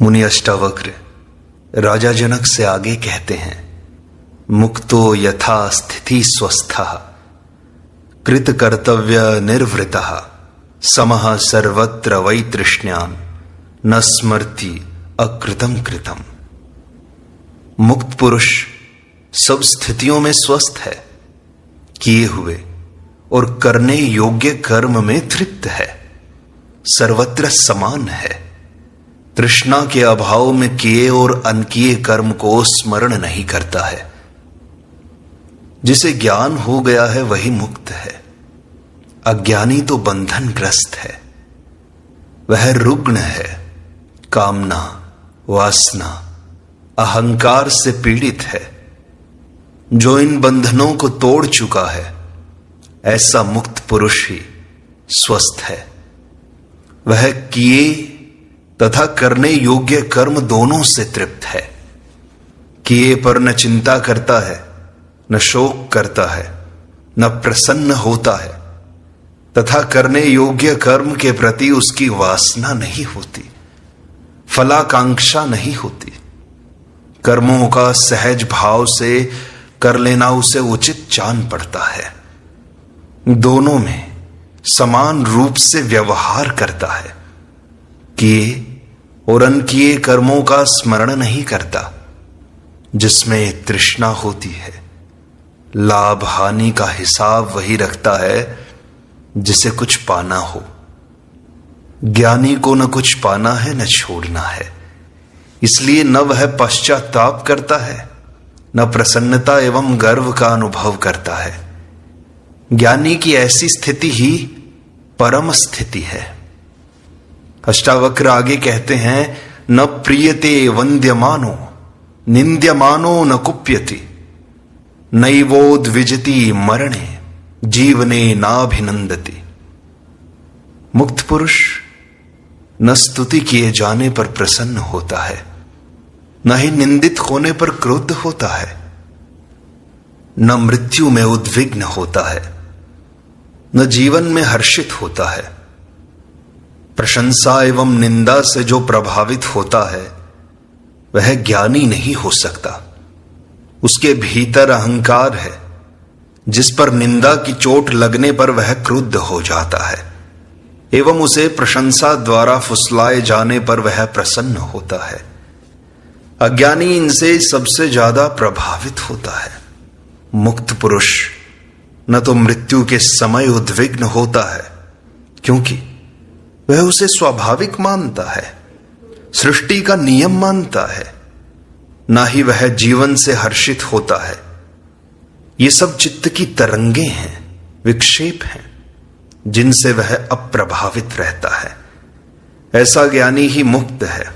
मुनि अष्टावक्र राजा जनक से आगे कहते हैं, मुक्तो यथा स्थिति स्वस्थः कृत कर्तव्य निर्वृतः समः सर्वत्र वै तृष्ण्यान् न स्मर्ति अकृतम कृतम। मुक्त पुरुष सब स्थितियों में स्वस्थ है, किए हुए और करने योग्य कर्म में तृप्त है, सर्वत्र समान है, तृष्णा के अभाव में किए और अनकिए कर्म को स्मरण नहीं करता है। जिसे ज्ञान हो गया है वही मुक्त है, अज्ञानी तो बंधनग्रस्त है। वह रुग्ण है, कामना, वासना, अहंकार से पीड़ित है। जो इन बंधनों को तोड़ चुका है, ऐसा मुक्त पुरुष ही स्वस्थ है। वह किए तथा करने योग्य कर्म दोनों से तृप्त है। किए पर न चिंता करता है, न शोक करता है, न प्रसन्न होता है, तथा करने योग्य कर्म के प्रति उसकी वासना नहीं होती, फलाकांक्षा नहीं होती। कर्मों का सहज भाव से कर लेना उसे उचित जान पड़ता है। दोनों में समान रूप से व्यवहार करता है। किए और अनकिए कर्मों का स्मरण नहीं करता। जिसमें तृष्णा होती है, लाभ हानि का हिसाब वही रखता है जिसे कुछ पाना हो। ज्ञानी को न कुछ पाना है न छोड़ना है, इसलिए न वह पश्चाताप करता है, न प्रसन्नता एवं गर्व का अनुभव करता है। ज्ञानी की ऐसी स्थिति ही परम स्थिति है। अष्टावक्र आगे कहते हैं, न प्रियते वंद्यमानो निंद्यमानो न कुप्यति नैवोद्विजति मरणे जीवने नाभिनंदति। मुक्त पुरुष न स्तुति किए जाने पर प्रसन्न होता है, न ही निंदित होने पर क्रुद्ध होता है, न मृत्यु में उद्विग्न होता है, न जीवन में हर्षित होता है। प्रशंसा एवं निंदा से जो प्रभावित होता है वह ज्ञानी नहीं हो सकता। उसके भीतर अहंकार है, जिस पर निंदा की चोट लगने पर वह क्रुद्ध हो जाता है एवं उसे प्रशंसा द्वारा फुसलाए जाने पर वह प्रसन्न होता है। अज्ञानी इनसे सबसे ज्यादा प्रभावित होता है। मुक्त पुरुष न तो मृत्यु के समय उद्विग्न होता है, क्योंकि वह उसे स्वाभाविक मानता है, सृष्टि का नियम मानता है, ना ही वह जीवन से हर्षित होता है। ये सब चित्त की तरंगे हैं, विक्षेप हैं, जिनसे वह अप्रभावित रहता है। ऐसा ज्ञानी ही मुक्त है।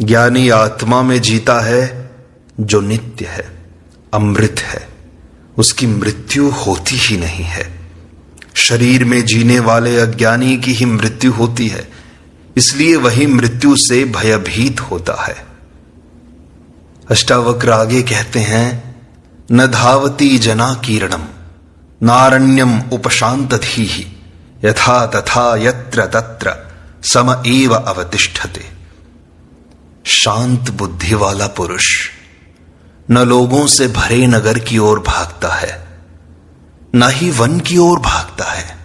ज्ञानी आत्मा में जीता है जो नित्य है, अमृत है, उसकी मृत्यु होती ही नहीं है। शरीर में जीने वाले अज्ञानी की ही मृत्यु होती है, इसलिए वही मृत्यु से भयभीत होता है। अष्टावक्र आगे कहते हैं, न धावती जना कीर्णम नारण्यम उपशांतधीहि यथा तथा यत्र तत्र सम एव अवतिष्ठते। शांत बुद्धि वाला पुरुष न लोगों से भरे नगर की ओर भागता है, न ही वन की ओर भागता है।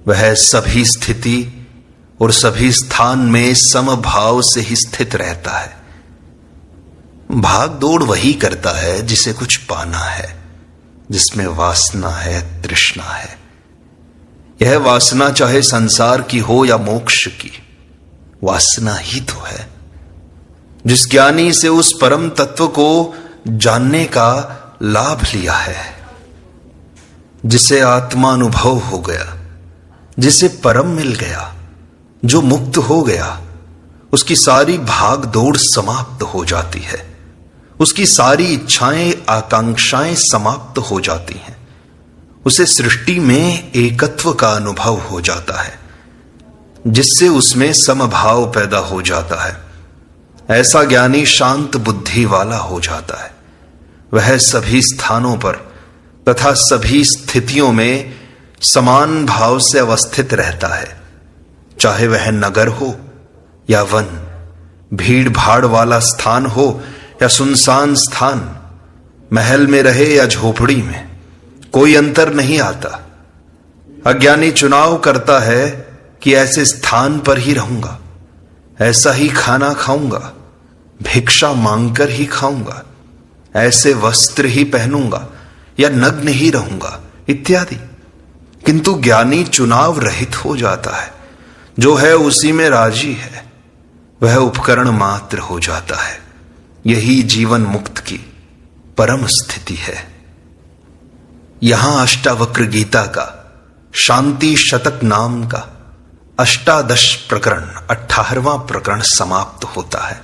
वह सभी स्थिति और सभी स्थान में समभाव से ही स्थित रहता है। भाग दौड़ वही करता है जिसे कुछ पाना है, जिसमें वासना है, तृष्णा है। यह वासना चाहे संसार की हो या मोक्ष की, वासना ही तो है। जिस ज्ञानी से उस परम तत्व को जानने का लाभ लिया है, जिसे आत्मानुभव हो गया, जिसे परम मिल गया, जो मुक्त हो गया, उसकी सारी भाग दौड़ समाप्त हो जाती है। उसकी सारी इच्छाएं, आकांक्षाएं समाप्त हो जाती हैं। उसे सृष्टि में एकत्व का अनुभव हो जाता है, जिससे उसमें समभाव पैदा हो जाता है। ऐसा ज्ञानी शांत बुद्धि वाला हो जाता है। वह सभी स्थानों पर तथा सभी स्थितियों में समान भाव से अवस्थित रहता है, चाहे वह नगर हो या वन, भीड़ भाड़ वाला स्थान हो या सुनसान स्थान, महल में रहे या झोपड़ी में, कोई अंतर नहीं आता। अज्ञानी चुनाव करता है कि ऐसे स्थान पर ही रहूंगा, ऐसा ही खाना खाऊंगा, भिक्षा मांगकर ही खाऊंगा, ऐसे वस्त्र ही पहनूंगा या नग्न ही रहूंगा इत्यादि। किंतु ज्ञानी चुनाव रहित हो जाता है, जो है उसी में राजी है, वह उपकरण मात्र हो जाता है। यही जीवन मुक्त की परम स्थिति है। यहां अष्टावक्र गीता का शांति शतक नाम का 18 प्रकरण 18वां प्रकरण समाप्त होता है।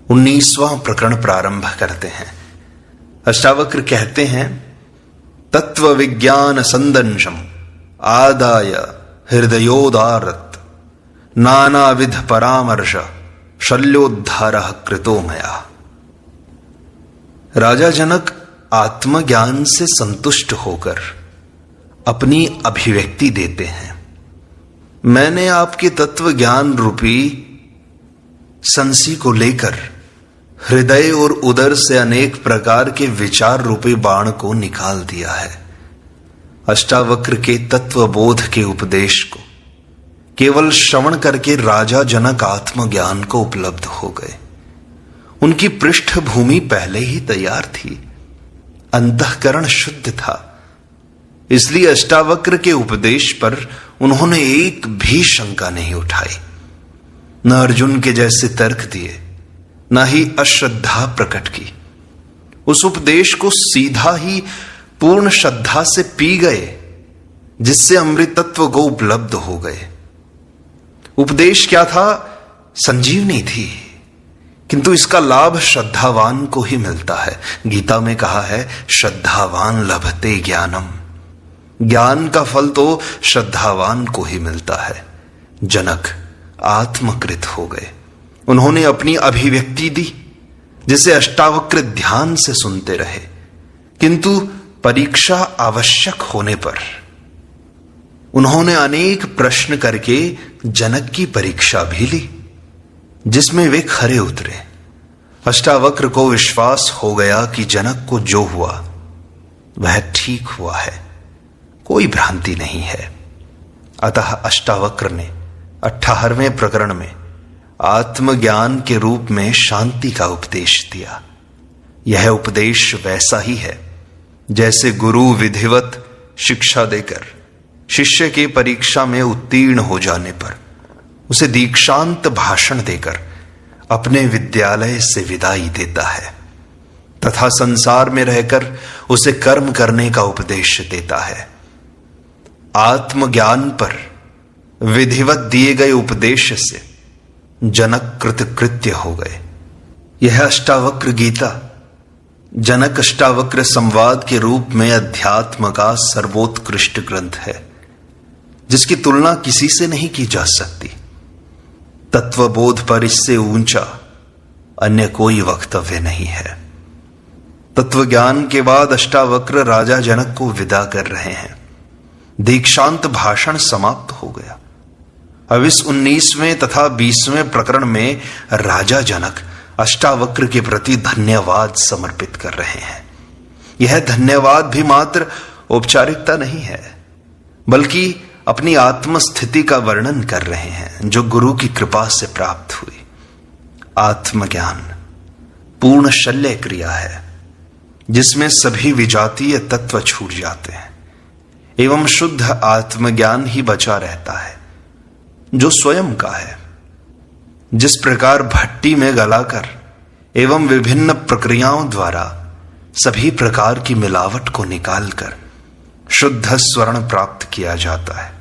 19वां प्रकरण प्रारंभ करते हैं। अष्टावक्र कहते हैं, तत्व विज्ञान संदंशम आदाय हृदयोदारत नानाविध परामर्श शल्योद्धार कृतो मया। राजा जनक आत्मज्ञान से संतुष्ट होकर अपनी अभिव्यक्ति देते हैं। मैंने आपके तत्व ज्ञान रूपी संसी को लेकर हृदय और उदर से अनेक प्रकार के विचार रूपी बाण को निकाल दिया है। अष्टावक्र के तत्वबोध के उपदेश को केवल श्रवण करके राजा जनक आत्मज्ञान को उपलब्ध हो गए। उनकी पृष्ठभूमि पहले ही तैयार थी, अंतःकरण शुद्ध था, इसलिए अष्टावक्र के उपदेश पर उन्होंने एक भी शंका नहीं उठाई, न अर्जुन के जैसे तर्क दिए, न ही अश्रद्धा प्रकट की। उस उपदेश को सीधा ही पूर्ण श्रद्धा से पी गए, जिससे अमृतत्व को उपलब्ध हो गए। उपदेश क्या था? संजीवनी थी, किंतु इसका लाभ श्रद्धावान को ही मिलता है। गीता में कहा है, श्रद्धावान लभते ज्ञानम। ज्ञान का फल तो श्रद्धावान को ही मिलता है। जनक आत्मकृत हो गए। उन्होंने अपनी अभिव्यक्ति दी, जिसे अष्टावक्र ध्यान से सुनते रहे, किंतु परीक्षा आवश्यक होने पर उन्होंने अनेक प्रश्न करके जनक की परीक्षा भी ली, जिसमें वे खरे उतरे। अष्टावक्र को विश्वास हो गया कि जनक को जो हुआ वह ठीक हुआ है, कोई भ्रांति नहीं है। अतः अष्टावक्र ने 18वें प्रकरण में आत्मज्ञान के रूप में शांति का उपदेश दिया। यह उपदेश वैसा ही है जैसे गुरु विधिवत शिक्षा देकर शिष्य के परीक्षा में उत्तीर्ण हो जाने पर उसे दीक्षांत भाषण देकर अपने विद्यालय से विदाई देता है, तथा संसार में रहकर उसे कर्म करने का उपदेश देता है। आत्मज्ञान पर विधिवत दिए गए उपदेश से जनक कृतकृत्य हो गए। यह अष्टावक्र गीता जनक अष्टावक्र संवाद के रूप में अध्यात्म का सर्वोत्कृष्ट ग्रंथ है, जिसकी तुलना किसी से नहीं की जा सकती। तत्वबोध पर इससे ऊंचा अन्य कोई वक्तव्य नहीं है। तत्वज्ञान के बाद अष्टावक्र राजा जनक को विदा कर रहे हैं। दीक्षांत भाषण समाप्त हो गया। अब इस 19वें तथा 20वें प्रकरण में राजा जनक अष्टावक्र के प्रति धन्यवाद समर्पित कर रहे हैं। यह धन्यवाद भी मात्र औपचारिकता नहीं है, बल्कि अपनी आत्मस्थिति का वर्णन कर रहे हैं, जो गुरु की कृपा से प्राप्त हुई। आत्मज्ञान पूर्ण शल्य क्रिया है, जिसमें सभी विजातीय तत्व छूट जाते हैं एवं शुद्ध आत्मज्ञान ही बचा रहता है, जो स्वयं का है। जिस प्रकार भट्टी में गलाकर एवं विभिन्न प्रक्रियाओं द्वारा सभी प्रकार की मिलावट को निकालकर शुद्ध स्वर्ण प्राप्त किया जाता है,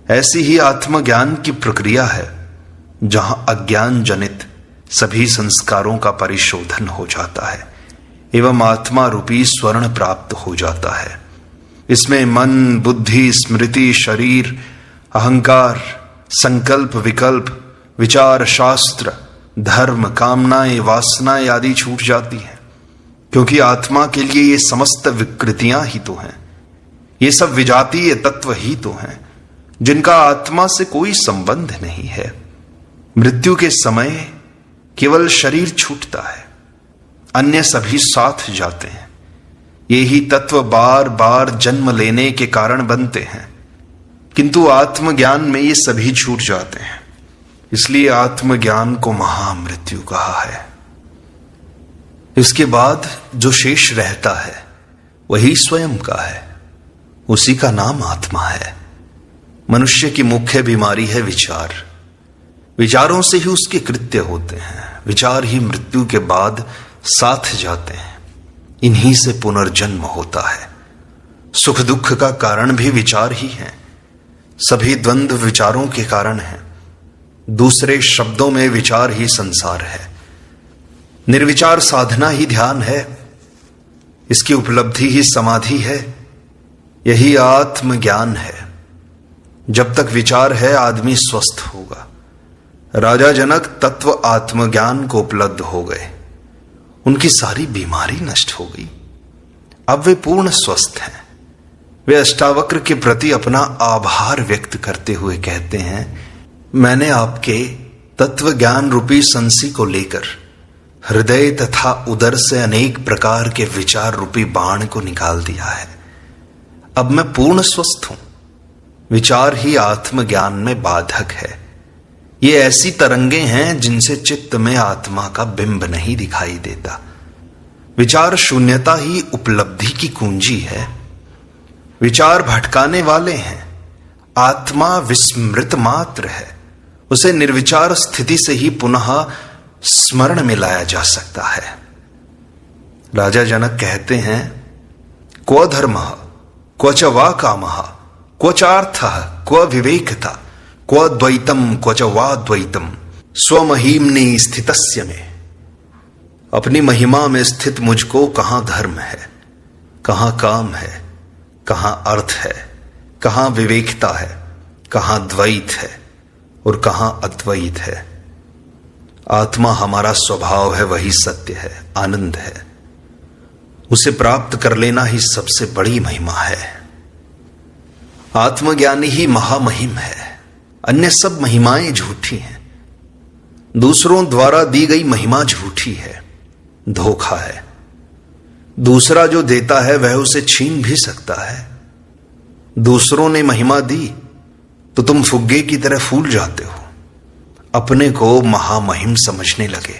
ऐसी ही आत्मज्ञान की प्रक्रिया है, जहां अज्ञान जनित सभी संस्कारों का परिशोधन हो जाता है एवं आत्मा रूपी स्वर्ण प्राप्त हो जाता है। इसमें मन, बुद्धि, स्मृति, शरीर, अहंकार, संकल्प, विकल्प, विचार, शास्त्र, धर्म, कामनाएं, वासनाएं आदि छूट जाती हैं, क्योंकि आत्मा के लिए ये समस्त विकृतियां ही तो हैं। ये सब विजातीय तत्व ही तो हैं, जिनका आत्मा से कोई संबंध नहीं है। मृत्यु के समय केवल शरीर छूटता है, अन्य सभी साथ जाते हैं। ये ही तत्व बार बार जन्म लेने के कारण बनते हैं, किंतु आत्मज्ञान में ये सभी छूट जाते हैं। इसलिए आत्मज्ञान को महामृत्यु कहा है। इसके बाद जो शेष रहता है वही स्वयं का है, उसी का नाम आत्मा है। मनुष्य की मुख्य बीमारी है विचार। विचारों से ही उसके कृत्य होते हैं। विचार ही मृत्यु के बाद साथ जाते हैं। इन्हीं से पुनर्जन्म होता है। सुख दुख का कारण भी विचार ही है। सभी द्वंद्व विचारों के कारण है। दूसरे शब्दों में विचार ही संसार है। निर्विचार साधना ही ध्यान है। इसकी उपलब्धि ही समाधि है। यही आत्मज्ञान है। जब तक विचार है आदमी स्वस्थ होगा। राजा जनक तत्व आत्मज्ञान को उपलब्ध हो गए। उनकी सारी बीमारी नष्ट हो गई। अब वे पूर्ण स्वस्थ हैं। वे अष्टावक्र के प्रति अपना आभार व्यक्त करते हुए कहते हैं, मैंने आपके तत्व ज्ञान रूपी संसी को लेकर हृदय तथा उदर से अनेक प्रकार के विचार रूपी बाण को निकाल दिया है। अब मैं पूर्ण स्वस्थ हूं। विचार ही आत्मज्ञान में बाधक है। ये ऐसी तरंगे हैं जिनसे चित्त में आत्मा का बिंब नहीं दिखाई देता। विचार शून्यता ही उपलब्धि की कुंजी है। विचार भटकाने वाले हैं। आत्मा विस्मृत मात्र है। उसे निर्विचार स्थिति से ही पुनः स्मरण में लाया जा सकता है। राजा जनक कहते हैं, क्व धर्मः क्व च वा कामः क्व चार्थः क्व विवेकता क्व द्वैतम क्व च वा द्वैतम स्वमहिम्नि स्थितस्य में। अपनी महिमा में स्थित मुझको कहां धर्म है, कहां काम है, कहां अर्थ है, कहां विवेकता है, कहां द्वैत है और कहां अद्वैत है। आत्मा हमारा स्वभाव है, वही सत्य है, आनंद है। उसे प्राप्त कर लेना ही सबसे बड़ी महिमा है। आत्मज्ञानी ही महामहिम है। अन्य सब महिमाएं झूठी हैं। दूसरों द्वारा दी गई महिमा झूठी है, धोखा है। दूसरा जो देता है वह उसे छीन भी सकता है। दूसरों ने महिमा दी तो तुम फुग्गे की तरह फूल जाते हो, अपने को महामहिम समझने लगे,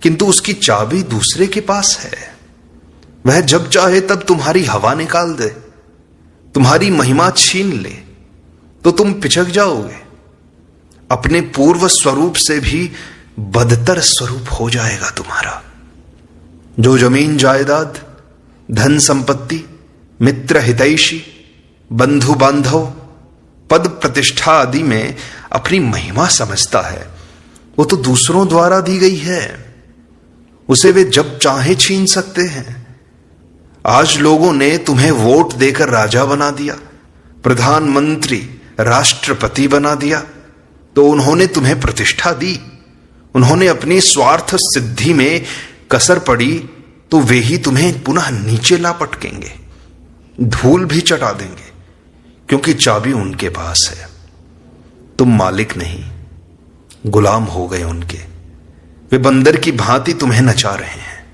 किंतु उसकी चाबी दूसरे के पास है। वह जब चाहे तब तुम्हारी हवा निकाल दे, तुम्हारी महिमा छीन ले तो तुम पिछक जाओगे। अपने पूर्व स्वरूप से भी बदतर स्वरूप हो जाएगा तुम्हारा। जो जमीन जायदाद, धन संपत्ति, मित्र हितैषी, बंधु बांधव, पद प्रतिष्ठा आदि में अपनी महिमा समझता है, वो तो दूसरों द्वारा दी गई है। उसे वे जब चाहे छीन सकते हैं। आज लोगों ने तुम्हें वोट देकर राजा बना दिया, प्रधानमंत्री, राष्ट्रपति बना दिया, तो उन्होंने तुम्हें प्रतिष्ठा दी। उन्होंने अपनी स्वार्थ सिद्धि में कसर पड़ी तो वे ही तुम्हें पुनः नीचे ला पटकेंगे, धूल भी चटा देंगे, क्योंकि चाबी उनके पास है। तुम मालिक नहीं, गुलाम हो गए उनके। वे बंदर की भांति तुम्हें नचा रहे हैं,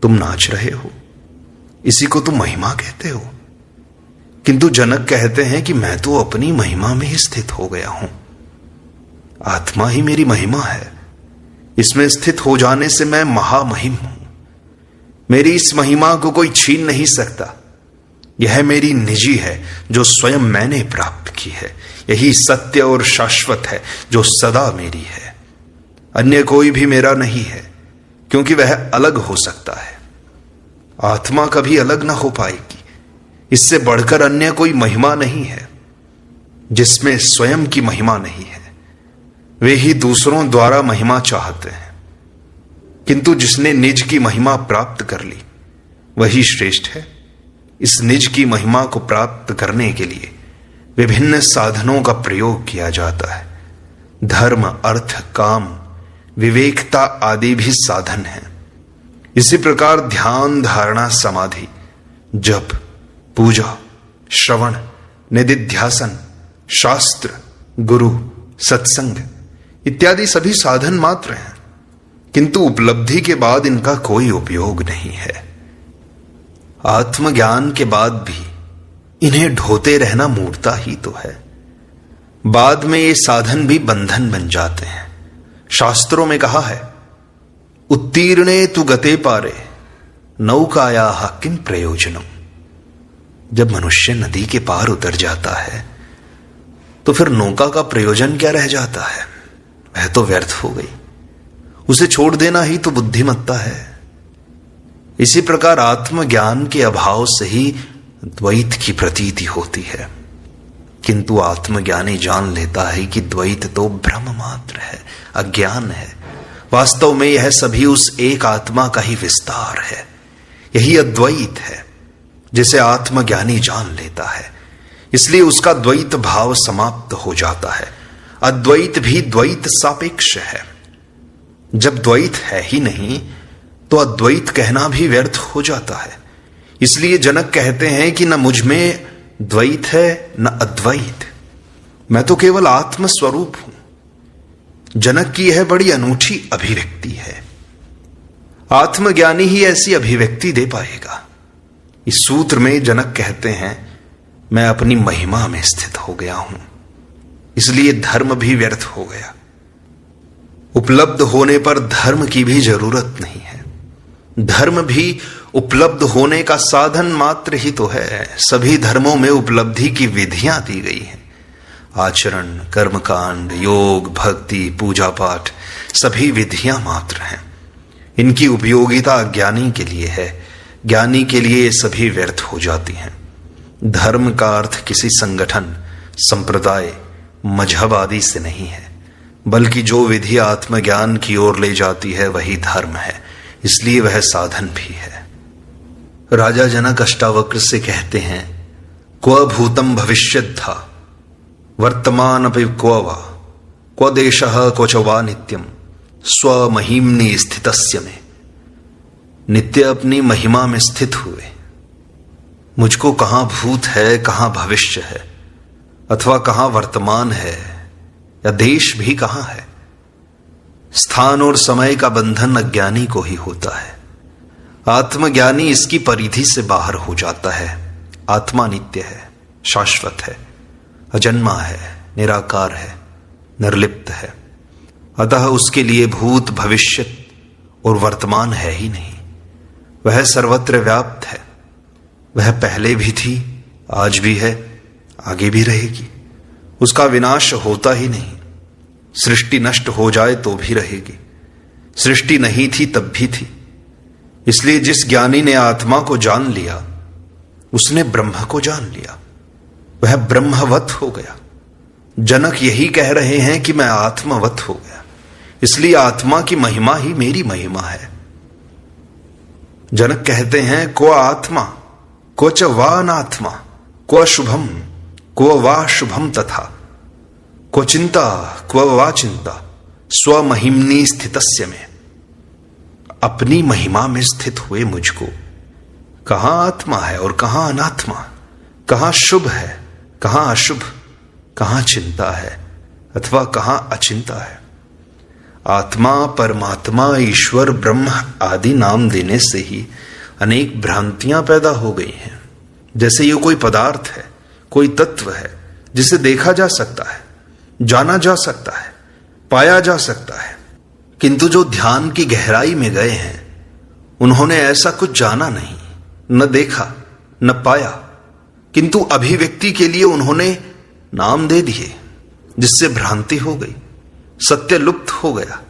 तुम नाच रहे हो। इसी को तुम महिमा कहते हो। किंतु जनक कहते हैं कि मैं तो अपनी महिमा में ही स्थित हो गया हूं। आत्मा ही मेरी महिमा है। इसमें स्थित हो जाने से मैं महामहिम हूं। मेरी इस महिमा को कोई छीन नहीं सकता। यह मेरी निजी है जो स्वयं मैंने प्राप्त की है। यही सत्य और शाश्वत है जो सदा मेरी है। अन्य कोई भी मेरा नहीं है, क्योंकि वह अलग हो सकता है। आत्मा कभी अलग ना हो पाएगी। इससे बढ़कर अन्य कोई महिमा नहीं है। जिसमें स्वयं की महिमा नहीं है, वे ही दूसरों द्वारा महिमा चाहते हैं। किंतु जिसने निज की महिमा प्राप्त कर ली वही श्रेष्ठ है। इस निज की महिमा को प्राप्त करने के लिए विभिन्न साधनों का प्रयोग किया जाता है। धर्म, अर्थ, काम, विवेकता आदि भी साधन हैं। इसी प्रकार ध्यान, धारणा, समाधि, जप, पूजा, श्रवण, निदिध्यासन, शास्त्र, गुरु, सत्संग इत्यादि सभी साधन मात्र हैं। किंतु उपलब्धि के बाद इनका कोई उपयोग नहीं है। आत्मज्ञान के बाद भी इन्हें ढोते रहना मूर्खता ही तो है। बाद में ये साधन भी बंधन बन जाते हैं। शास्त्रों में कहा है, उत्तीर्णे तु गते पारे नौकायाः किं प्रयोजनम। जब मनुष्य नदी के पार उतर जाता है तो फिर नौका का प्रयोजन क्या रह जाता है? वह तो व्यर्थ हो गई। उसे छोड़ देना ही तो बुद्धिमत्ता है। इसी प्रकार आत्मज्ञान के अभाव से ही द्वैत की प्रतीति होती है। किंतु आत्मज्ञानी जान लेता है कि द्वैत तो भ्रम मात्र है, अज्ञान है। वास्तव में यह सभी उस एक आत्मा का ही विस्तार है। यही अद्वैत है जिसे आत्मज्ञानी जान लेता है। इसलिए उसका द्वैत भाव समाप्त हो जाता है। अद्वैत भी द्वैत सापेक्ष है। जब द्वैत है ही नहीं तो अद्वैत कहना भी व्यर्थ हो जाता है। इसलिए जनक कहते हैं कि न मुझ में द्वैत है न अद्वैत, मैं तो केवल आत्म स्वरूप हूं। जनक की यह बड़ी अनूठी अभिव्यक्ति है। आत्मज्ञानी ही ऐसी अभिव्यक्ति दे पाएगा। इस सूत्र में जनक कहते हैं, मैं अपनी महिमा में स्थित हो गया हूं, इसलिए धर्म भी व्यर्थ हो गया। उपलब्ध होने पर धर्म की भी जरूरत नहीं है। धर्म भी उपलब्ध होने का साधन मात्र ही तो है। सभी धर्मों में उपलब्धि की विधियां दी गई हैं। आचरण, कर्मकांड, योग, भक्ति, पूजा पाठ सभी विधियां मात्र हैं। इनकी उपयोगिता अज्ञानी के लिए है, ज्ञानी के लिए ये सभी व्यर्थ हो जाती हैं। धर्म का अर्थ किसी संगठन, संप्रदाय, मजहब आदि से नहीं है, बल्कि जो विधि आत्मज्ञान की ओर ले जाती है वही धर्म है। इसलिए वह साधन भी है। राजा जनक अष्टावक्र से कहते हैं, क्व भूतम भविष्यत् था वर्तमान अपि क्व वा क्व देशः क्व च वा नित्यम स्वमहिम्नि स्थितस्य में। नित्य अपनी महिमा में स्थित हुए मुझको कहां भूत है, कहां भविष्य है, अथवा कहां वर्तमान है, या देश भी कहां है। स्थान और समय का बंधन अज्ञानी को ही होता है। आत्मज्ञानी इसकी परिधि से बाहर हो जाता है। आत्मा नित्य है, शाश्वत है, अजन्मा है, निराकार है, निर्लिप्त है। अतः उसके लिए भूत, भविष्य और वर्तमान है ही नहीं। वह सर्वत्र व्याप्त है। वह पहले भी थी, आज भी है, आगे भी रहेगी। उसका विनाश होता ही नहीं। सृष्टि नष्ट हो जाए तो भी रहेगी। सृष्टि नहीं थी तब भी थी। इसलिए जिस ज्ञानी ने आत्मा को जान लिया उसने ब्रह्म को जान लिया। वह ब्रह्मवत हो गया। जनक यही कह रहे हैं कि मैं आत्मवत हो गया। इसलिए आत्मा की महिमा ही मेरी महिमा है। जनक कहते हैं, को आत्मा को च वा अनात्मा को शुभम को वा शुभम तथा को चिंता क्व वा चिंता स्वमहिम्नि स्थितस्य में। अपनी महिमा में स्थित हुए मुझको कहां आत्मा है और कहां अनात्मा, कहां शुभ है, कहां अशुभ, कहां चिंता है अथवा कहां अचिंता है। आत्मा, परमात्मा, ईश्वर, ब्रह्म आदि नाम देने से ही अनेक भ्रांतियां पैदा हो गई हैं। जैसे ये कोई पदार्थ है, कोई तत्व है जिसे देखा जा सकता है, जाना जा सकता है, पाया जा सकता है। किंतु जो ध्यान की गहराई में गए हैं उन्होंने ऐसा कुछ जाना नहीं, न देखा, न पाया, किंतु अभिव्यक्ति के लिए उन्होंने नाम दे दिए, जिससे भ्रांति हो गई, सत्य लुप्त हो गया।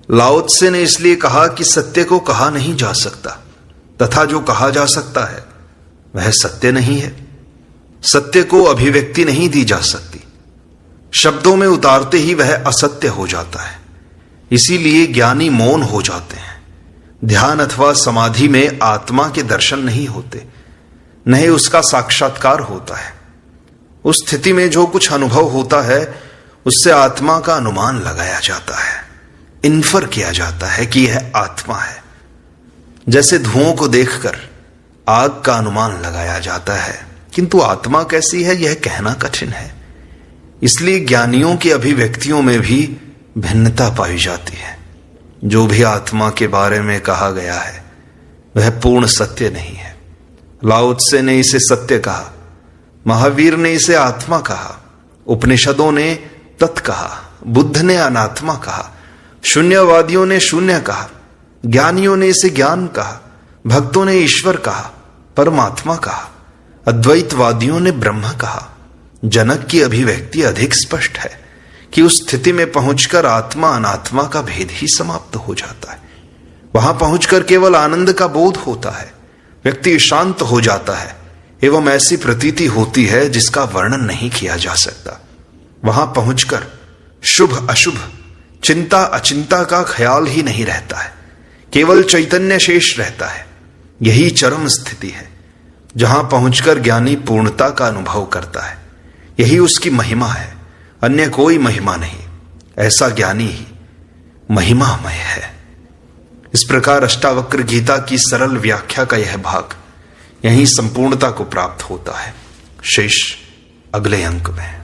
लाओ त्से ने इसलिए कहा कि सत्य को कहा नहीं जा सकता, तथा जो कहा जा सकता है वह सत्य नहीं है। सत्य को अभिव्यक्ति नहीं दी जा सकती। शब्दों में उतारते ही वह असत्य हो जाता है। इसीलिए ज्ञानी मौन हो जाते हैं। ध्यान अथवा समाधि में आत्मा के दर्शन नहीं होते, न ही उसका साक्षात्कार होता है। उस स्थिति में जो कुछ अनुभव होता है उससे आत्मा का अनुमान लगाया जाता है, इन्फर किया जाता है कि यह आत्मा है। जैसे धुओं को देखकर आग का अनुमान लगाया जाता है, किंतु आत्मा कैसी है यह कहना कठिन है। इसलिए ज्ञानियों की अभिव्यक्तियों में भी भिन्नता पाई जाती है। जो भी आत्मा के बारे में कहा गया है वह पूर्ण सत्य नहीं है। लाओ त्से ने इसे सत्य कहा, महावीर ने इसे आत्मा कहा, उपनिषदों ने तत् कहा, बुद्ध ने अनात्मा कहा, शून्यवादियों ने शून्य कहा, ज्ञानियों ने इसे ज्ञान कहा, भक्तों ने ईश्वर कहा, परमात्मा कहा, अद्वैतवादियों ने ब्रह्म कहा। जनक की अभिव्यक्ति अधिक स्पष्ट है कि उस स्थिति में पहुंचकर आत्मा अनात्मा का भेद ही समाप्त हो जाता है। वहां पहुंचकर केवल आनंद का बोध होता है, व्यक्ति शांत हो जाता है एवं ऐसी प्रतीति होती है जिसका वर्णन नहीं किया जा सकता। वहां पहुंचकर शुभ अशुभ, चिंता अचिंता का ख्याल ही नहीं रहता है, केवल चैतन्य शेष रहता है। यही चरम स्थिति है जहां पहुंचकर ज्ञानी पूर्णता का अनुभव करता है। यही उसकी महिमा है, अन्य कोई महिमा नहीं। ऐसा ज्ञानी ही महिमामय है। इस प्रकार अष्टावक्र गीता की सरल व्याख्या का यह भाग यहीं संपूर्णता को प्राप्त होता है। शेष अगले अंक में।